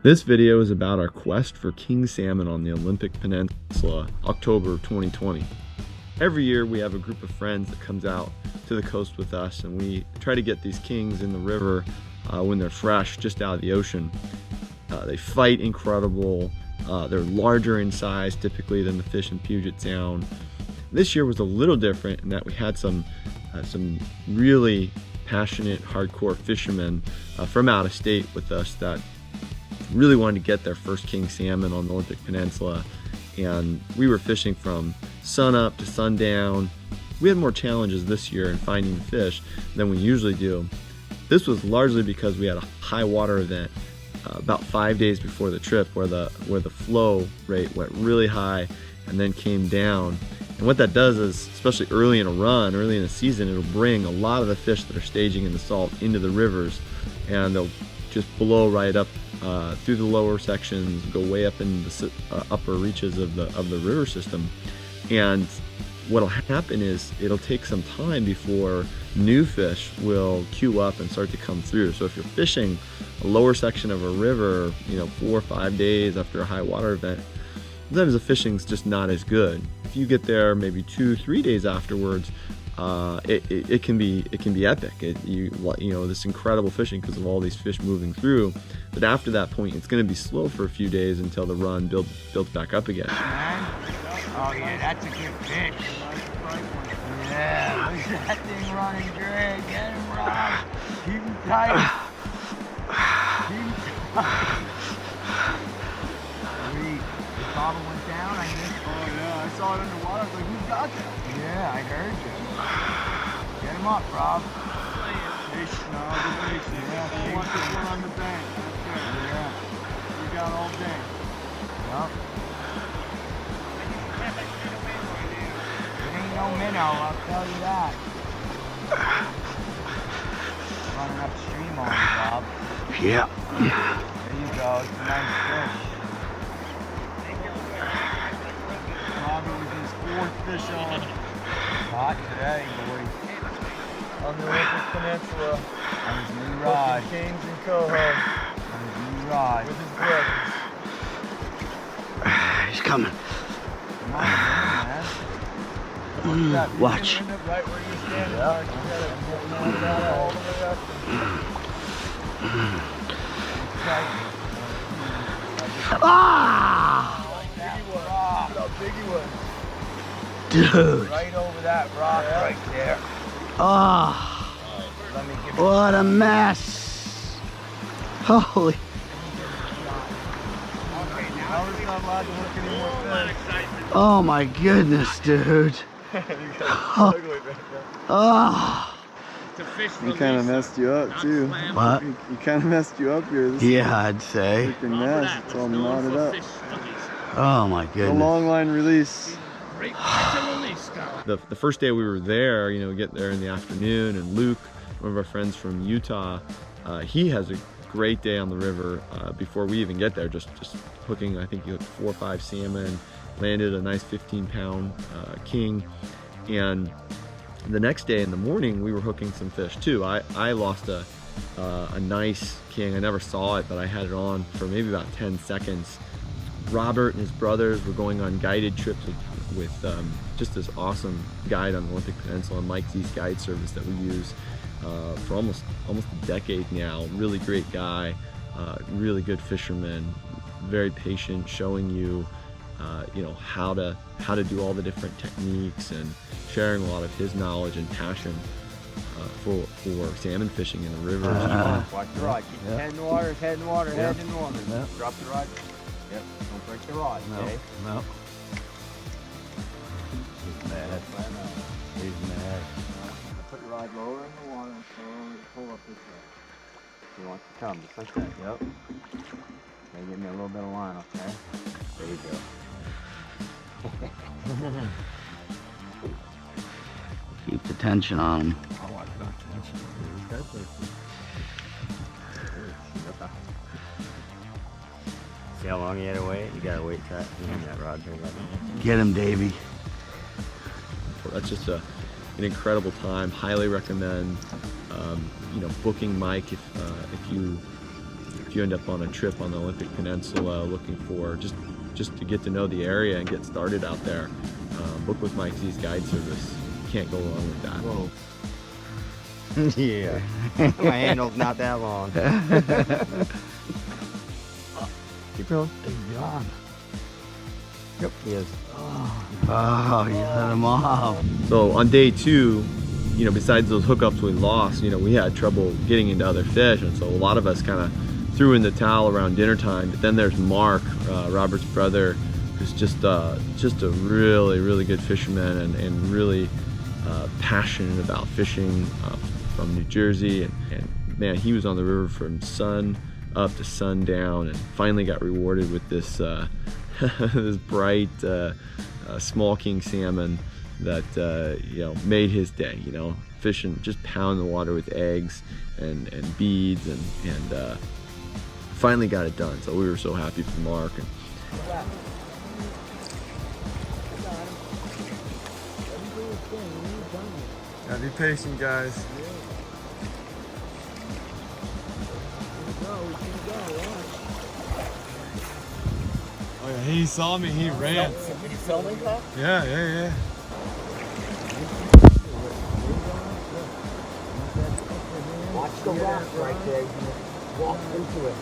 This video is about our quest for king salmon on the Olympic Peninsula, October of 2020. Every year we have a group of friends that comes out to the coast with us, and we try to get these kings in the river when they're fresh, just out of the ocean. They fight incredible. They're larger in size typically than the fish in Puget Sound. This year was a little different in that we had some really passionate, hardcore fishermen from out of state with us that really wanted to get their first king salmon on the Olympic Peninsula, and we were fishing from sun up to sundown. We had more challenges this year in finding the fish than we usually do. This was largely because we had a high water event about 5 days before the trip where the flow rate went really high and then came down. And what that does is, especially early in a run, early in the season, it'll bring a lot of the fish that are staging in the salt into the rivers, and they'll just blow right up through the lower sections, go way up in the upper reaches of the river system. And what'll happen is it'll take some time before new fish will queue up and start to come through. So if you're fishing a lower section of a river, 4 or 5 days after a high water event, sometimes the fishing's just not as good. If you get there maybe 2-3 days afterwards, it can be epic. This incredible fishing because of all these fish moving through. But after that point, it's going to be slow for a few days until the run builds back up again. Oh yeah, that's a good fish. Yeah, look at that thing running great. Get him, Rob. Keep him tight. Keep him tight. Sweet. The bobber went down, I guess. Oh yeah, I saw it underwater. I was like, who's got that? Yeah, I heard you. Get him up, Rob. Fish, no, the fish. Yeah, I want this one on the bank. Okay. Yeah. We got all day. Yep. No minnow, I'll tell you that. Running upstream on you, Bob. Yeah. There you go, it's a nice fish. Bobby with his 4th fish on. Hot today, boys. On the Olympic Peninsula. On his new rod. Kings and Coho. On his new rod. With his brothers. He's coming. Come on, man. Watch. Right where you're standing. Yeah. You gotta all the way up. Ah! Like that rock. Look how big he was. Dude. Right over that rock right there. Ah! Let me give What a mess! Holy! Okay, now He's not allowed to hook any more fish. Oh my goodness, dude! Ah! He kind of messed you up too. What? He kind of messed you up here. This Yeah, I'd say. freaking mess. It's all knotted up. Oh my A goodness. long line release. The first day we were there, we get there in the afternoon, and Luke, one of our friends from Utah, he has a great day on the river before we even get there, just hooking. I think he hooked 4 or 5 salmon, landed a nice 15-pound king, and the next day in the morning we were hooking some fish too. I lost a nice king. I never saw it, but I had it on for maybe about 10 seconds. Robert and his brothers were going on guided trips with just this awesome guide on the Olympic Peninsula, Mike Z's guide service that we use for almost a decade now. Really great guy, really good fisherman, very patient, showing you how to do all the different techniques and sharing a lot of his knowledge and passion for salmon fishing in the rivers. Watch the rod. Keep your head in the water, head in the water, head in the water. Yep. Drop the rod. Yep. Don't break the rod, okay? No. He's mad. He's mad. Put your rod lower in the water and slowly pull up this way. You want to come, just like that. Yep. Okay, give me a little bit of line, okay? There you go. Keep the tension on him. See how long you had to wait? You gotta wait till that rod turns up. Get him, Davey. That's just an incredible time. Highly recommend booking Mike if you if you end up on a trip on the Olympic Peninsula looking for just to get to know the area and get started out there, book with Mike Z's guide service. You can't go wrong with that. Whoa. Yeah. My handle's not that long. Keep going. Big John. Yep, he is. Oh, you let him off. So on day 2, you know, besides those hookups we lost, you know, we had trouble getting into other fish, and so a lot of us kind of threw in the towel around dinner time. But then there's Mark, Robert's brother, who's just a really good fisherman and really passionate about fishing, from New Jersey, and man, he was on the river from sun up to sundown, and finally got rewarded with this this bright small king salmon that you know, made his day. You know, fishing, just pounding the water with eggs and beads, and finally got it done. So we were so happy for Mark. Gotta be patient, guys. Oh yeah, he saw me, he ran. Did you filming, Kyle? Yeah. Watch the rock right there. Walk into it.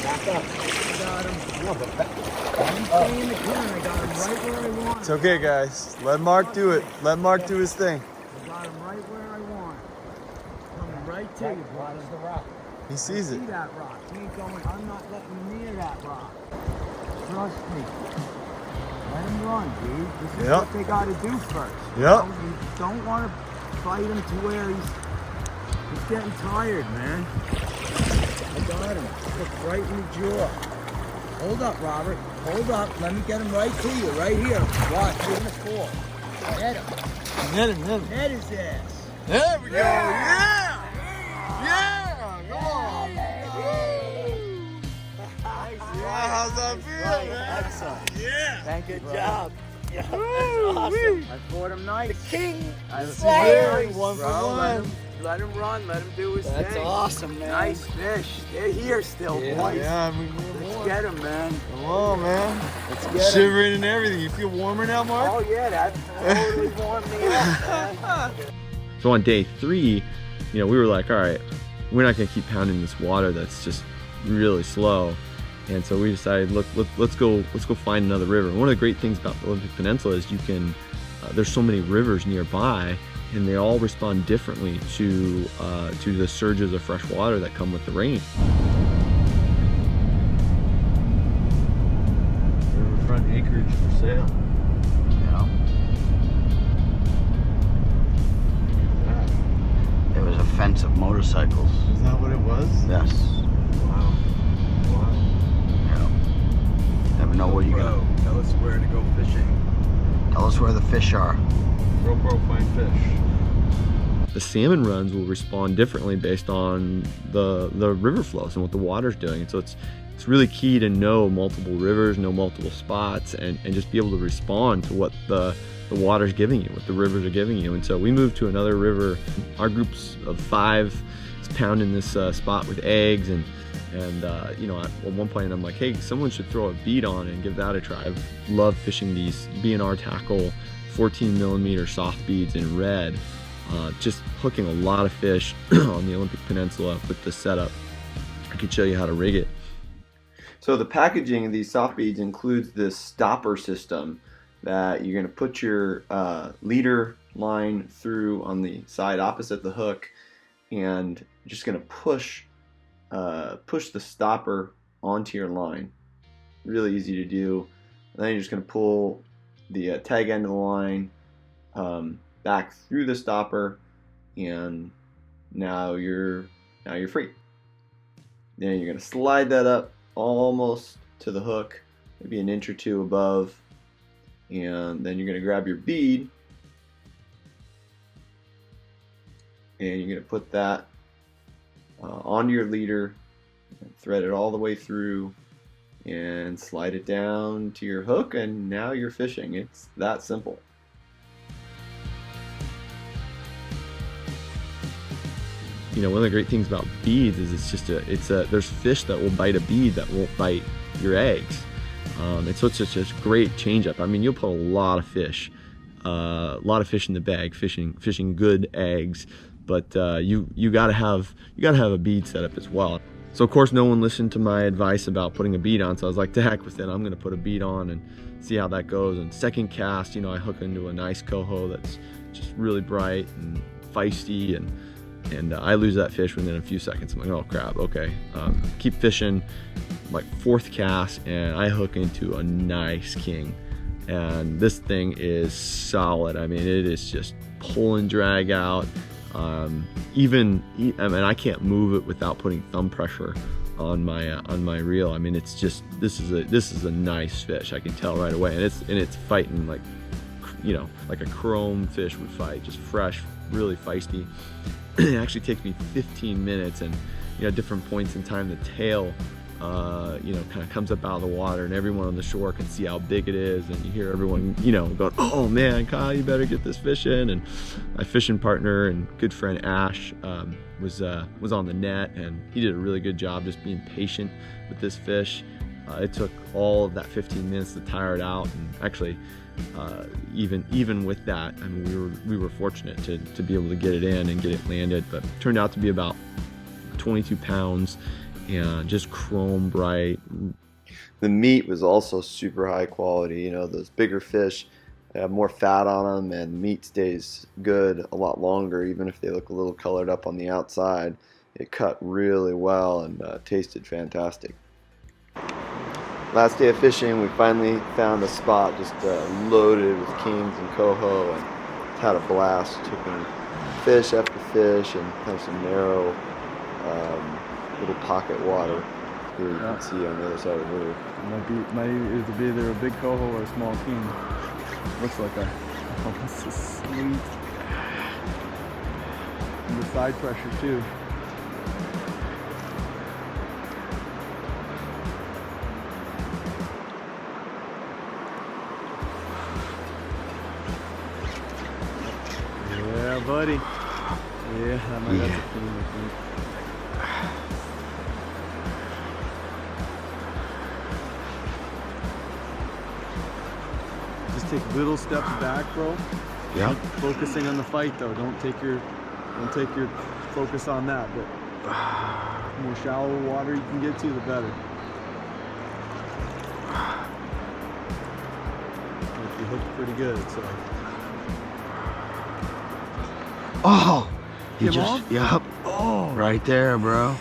Back up. Got him. No, but back. I'm in the corner. I got him right where I want. It's okay, guys. Let Mark do it. Let Mark do his thing. I got him right where I want. Coming right to you, Watch brother. the rock. He sees it. See that rock. He ain't going, I'm not letting him near that rock. Trust me. Let him run, dude. This is what they got to do first. Yep. You don't want to fight him to where he's getting tired, man. I got him. Look right in the jaw. Hold up, Robert. Hold up. Let me get him right to you. Right here. Watch. Give him a fall. Head him. Hit him. Head his ass. There we go. Yeah. Come on. Yeah, how's that feel, man? Excellent. Yeah. Thank you, Good job. Yeah, that's Woo, awesome. wee. I fought him nice. The king. I Slayer. nice, One for bro. one. Let him run. Let him do his That's thing. awesome, man. Nice fish. They're here still, boys. Yeah, we need Let's more. get him, man. Come on, man. Let's get him. Shivering and everything. You feel warmer now, Mark? Oh, yeah. That totally warmed me up, man. So on day 3, you know, we were like, all right, we're not gonna keep pounding this water that's just really slow. And so we decided, look, let's go find another river. And one of the great things about the Olympic Peninsula is you can, there's so many rivers nearby, and they all respond differently to the surges of fresh water that come with the rain. Riverfront acreage for sale. Yeah. There was a fence of motorcycles. Is that what it was? Yes. Wow. Yeah. Never know where you're gonna. Tell us where to go fishing. Tell us where the fish are. Bro, find fish. The salmon runs will respond differently based on the river flows and what the water's doing. And so it's really key to know multiple rivers, know multiple spots, and just be able to respond to what the water's giving you, what the rivers are giving you. And so we moved to another river. Our groups of 5 is pounding this spot with eggs, and you know, at one point I'm like, hey, someone should throw a bead on and give that a try. I love fishing these B&R tackle 14mm soft beads in red, just hooking a lot of fish on the Olympic Peninsula with this setup. I could show you how to rig it. So the packaging of these soft beads includes this stopper system that you're going to put your leader line through on the side opposite the hook, and you're just going to push the stopper onto your line. Really easy to do. And then you're just going to pull the tag end of the line back through the stopper, and now you're free. Then you're going to slide that up almost to the hook, maybe an inch or two above, and then you're going to grab your bead and you're going to put that onto your leader, thread it all the way through, and slide it down to your hook, and now you're fishing. It's that simple. you know, one of the great things about beads is there's fish that will bite a bead that won't bite your eggs. And so it's just a great change up. I mean, you'll put a lot of fish in the bag, fishing good eggs, but you gotta have a bead setup as well. So of course no one listened to my advice about putting a bead on, so I was like, to heck with it, I'm gonna put a bead on and see how that goes. And second cast, you know, I hook into a nice coho that's just really bright and feisty, and I lose that fish within a few seconds. I'm like, oh crap, okay. Keep fishing, like fourth cast, and I hook into a nice king. And this thing is solid. I mean, it is just pull and drag out. I mean, I can't move it without putting thumb pressure on my reel. I mean, it's just, this is a nice fish. I can tell right away, and it's fighting like, you know, like a chrome fish would fight, just fresh, really feisty. It actually takes me 15 minutes, and you know, at different points in time, the tail you know, kind of comes up out of the water, and everyone on the shore can see how big it is, and you hear everyone, you know, going, oh man, Kyle, you better get this fish in. And my fishing partner and good friend Ash was on the net, and he did a really good job just being patient with this fish. It took all of that 15 minutes to tire it out, and actually even with that, I mean, we were fortunate to be able to get it in and get it landed, but it turned out to be about 22 pounds. And just chrome bright. The meat was also super high quality. You know, those bigger fish have more fat on them, and the meat stays good a lot longer, even if they look a little colored up on the outside. It cut really well and tasted fantastic. Last day of fishing, we finally found a spot just loaded with kings and coho, and had a blast. Took fish after fish, and kind of some narrow little pocket water. Here you can see on the other side of the river. Might either be either a big coho or a small king. Looks like this is sweet. And the side pressure too. Yeah, buddy. Yeah, that's a king, I think. Take little steps back, bro. Yep. Keep focusing on the fight, though. Don't take your focus on that. But the more shallow water you can get to, the better. You hooked pretty good, so. Oh, he Came just, off? yep. Oh, Right there, bro.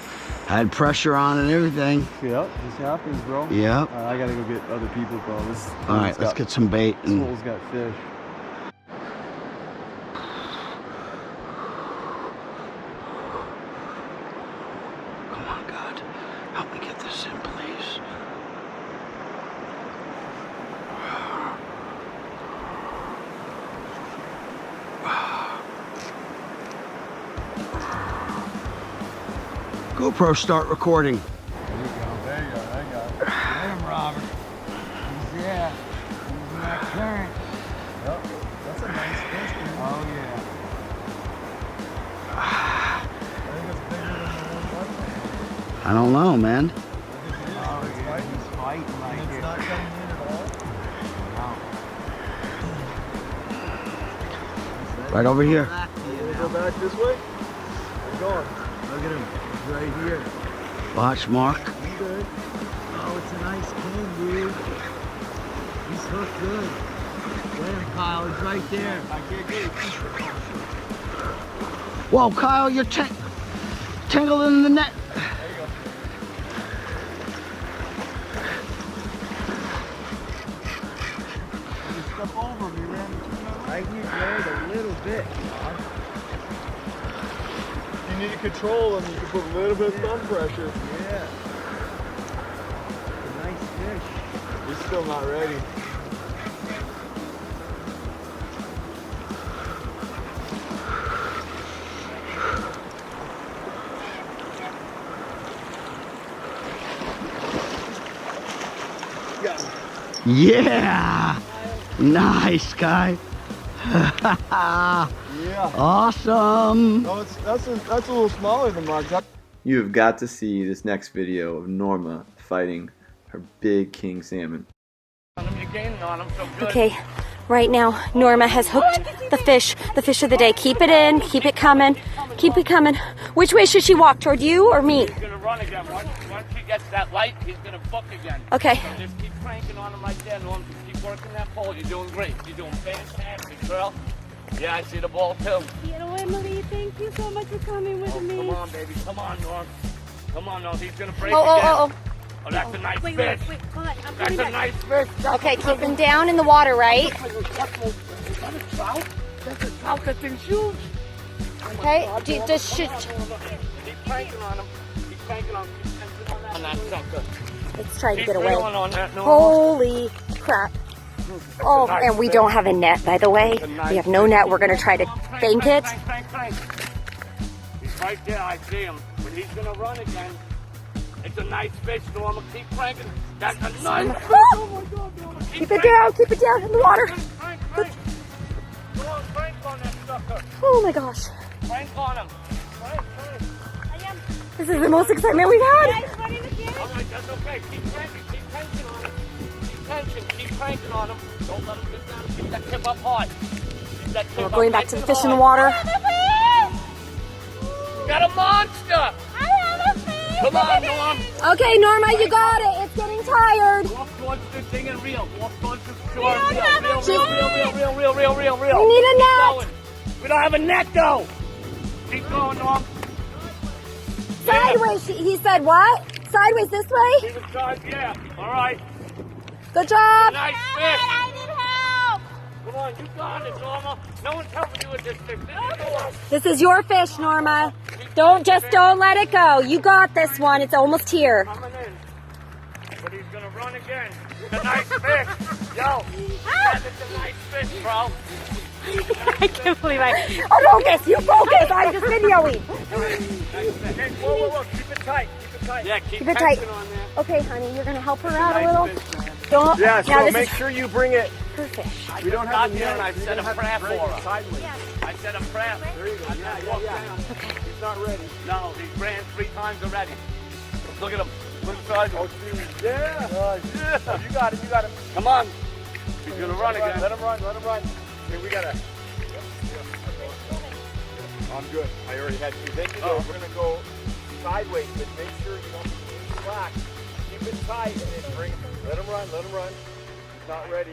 Had pressure on and everything. Yep, this happens, bro. Yep. I gotta go get other people, bro. All right, let's get some bait. This hole's got fish. Come on, God. Help me get this in, please. GoPro, start recording. There you go. I got it. Get him, Robert. He's in that current. Yep. That's a nice fish, dude. Oh, yeah. I think it's bigger than the one. I don't know, man. Oh, yeah. He's fighting like it. It's not coming in at all? No. Right over here. Go back this way? We're going. Look at him. He's right here. Watch, Mark. He's good. Oh, it's a nice king, dude. He's hooked good. Get him, Kyle. He's right there. I can't get it. Whoa, Kyle, you're tangled in the net. There you go. Just step over me, man. I can get a little bit. You need to control him. You can put a little bit of thumb pressure. Yeah. It's a nice fish. He's still not ready. Yeah! Nice, guy. Yeah. Awesome. Oh, that's a little smaller than Mark. You have got to see this next video of Norma fighting her big king salmon. Okay, right now Norma has hooked the fish of the day. Keep it in, keep it coming, keep it coming. Which way should she walk, toward you or me? He's gonna run again. Once he gets that light, he's gonna book again. Okay. So just keep cranking on him right there, Norm. Just keep working that pole. You're doing great. You're doing fantastic, girl. Yeah, I see the ball too. You know, Emily, thank you so much for coming with me. Come on, baby. Come on, Norm. Come on, Norm. He's gonna break Oh, again. oh, Oh, that's a nice fish. wait, hold on. I'm That's coming a back. nice fish. Okay, keep him down in the water, right? Is that a trout? That's a trout. That thing's huge. Okay, just shoot. Keep cranking on him. Keep cranking on him. Keep cranking on that sucker. Let's try to Keep get away. reeling on that, Norm. Holy crap. Oh, and we don't have a net, by the way. We have no net. We're going to try to bank it. Crank. He's right there. I see him. When he's going to run again, it's a nice fish, Norma. Keep cranking. That's a nice fish. Oh my God, Norma. Keep it down in the water. Crank. Come on, crank on that sucker. Oh my gosh. Crank on him. Crank. This is the most excitement we've had. All right, that's okay. Keep cranking. Keep cranking on him. Keep tension. Keep cranking on him. Don't let him get down. Keep that tip up hard. Keep that tip We're up going back nice to the and fish in the hard. water. You got a monster. Come on, Norm. Okay, Norma, you got it. It's getting tired. Walk towards the thing and reel. Walk towards the shore and reel. We need a net. Keep going. We don't have a net, though. Keep going, Norm. Sideways, he said what? Sideways this way? Keep it tight, yeah. All right. Good job. Nice fish. I need help. Come on, you got it, Norma. No one's helping you with this fish. This is yours. This is your fish, Norma. Don't let it go. You got this one. It's almost here. Coming in. But he's going to run again. It's a nice fish. Yo. That's a nice fish, bro. I can't believe Oh, focus. You focus. I'm just videoing. Hey, whoa. Keep it tight. Yeah, keep it tight. on there. Okay, honey, you're gonna help her out a little. Don't. Yeah, now so this make is sure you bring it. her fish. We don't Got have a there net. and I said a prayer for her. Sideways. I said a prayer. There you go. Yeah. He's not ready. No, he ran 3 times already. Look at him. Look inside. Oh, dude. Yeah. Oh, you got it. Come on. He's going to run again. Let him run. Here, we got to. I'm good. I already had 2. Then you go. We're going to go sideways, but make sure you don't be slack. Keep it tight and then bring. Let him run. He's not ready.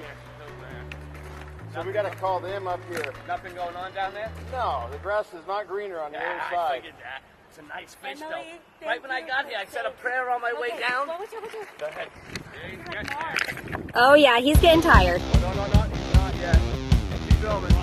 So we got to call them up here. Nothing going on down there? No, the grass is not greener on the other I side. figured that. It's a nice fish, though. Right when I got here, I said a prayer on my way down. Go ahead. Oh yeah, he's getting tired. No, not yet. Keep filming.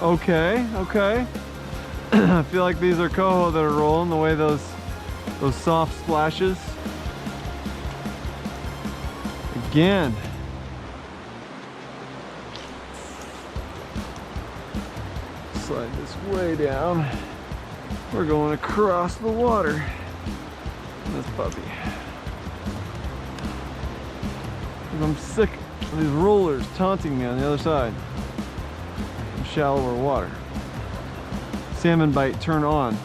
Okay. Okay. I feel like these are coho that are rolling the way those soft splashes. Again. Slide this way down. We're going across the water. This puppy. I'm sick of these rollers taunting me on the other side. Shallower water. Salmon bite turn on.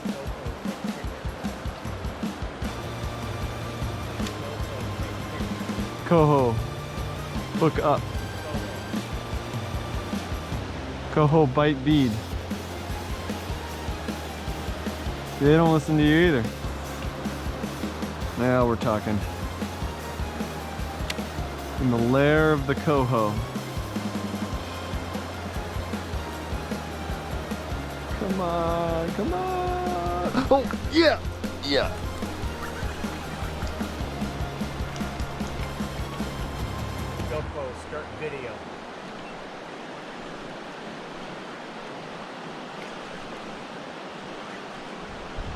Coho, hook up. Coho bite bead. They don't listen to you either. Now we're talking. In the lair of the coho. Come on, come on. Oh, yeah, yeah. GoPro, start video.